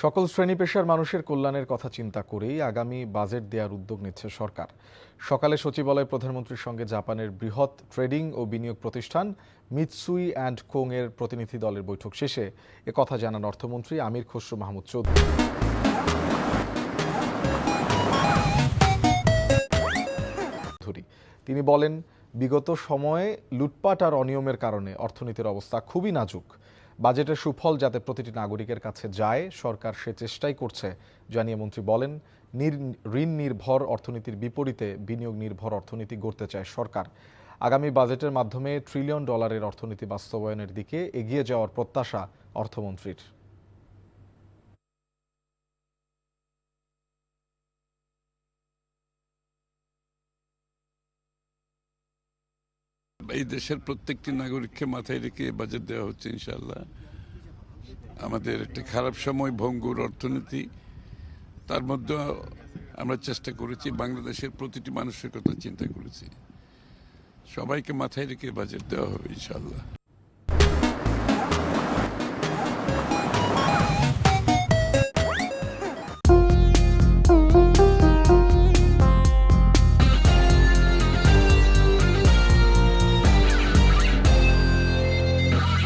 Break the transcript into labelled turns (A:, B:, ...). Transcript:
A: সকল শ্রেণী পেশার মানুষের কল্যাণের কথা চিন্তা করেই আগামী বাজেট দেওয়ার উদ্যোগ নিচ্ছে সরকার। সকালে সচিবালয়ে প্রধানমন্ত্রীর সঙ্গে জাপানের বৃহৎ ট্রেডিং ও বিনিয়োগ প্রতিষ্ঠান মিৎসুই অ্যান্ড কোং এর প্রতিনিধি দলের বৈঠক শেষে একথা জানান অর্থমন্ত্রী আমির খসরু মাহমুদ চৌধুরী। তিনি বলেন, বিগত সময়ে লুটপাট আর অনিয়মের কারণে অর্থনীতির অবস্থা খুবই নাজুক। বাজেটের সুফল যাতে প্রতিটি নাগরিকের কাছে যায়, সরকার সে চেষ্টাই করছে জানিয়ে মন্ত্রী বলেন, ঋণ নির্ভর অর্থনীতির বিপরীতে বিনিয়োগ নির্ভর অর্থনীতি গড়তে চায় সরকার। আগামী বাজেটের মাধ্যমে $1 ট্রিলিয়ন অর্থনীতি বাস্তবায়নের দিকে এগিয়ে যাওয়ার প্রত্যাশা অর্থমন্ত্রীর।
B: এই দেশের প্রত্যেকটি নাগরিককে মাথায় রেখে বাজেট দেওয়া হচ্ছে ইনশাআল্লাহ। আমাদের একটা খারাপ সময়, ভঙ্গুর অর্থনীতি, তার মধ্যে আমরা চেষ্টা করেছি বাংলাদেশের প্রতিটি মানুষের কথা চিন্তা করেছি। সবাইকে মাথায় রেখে বাজেট দেওয়া হবে ইনশাআল্লাহ।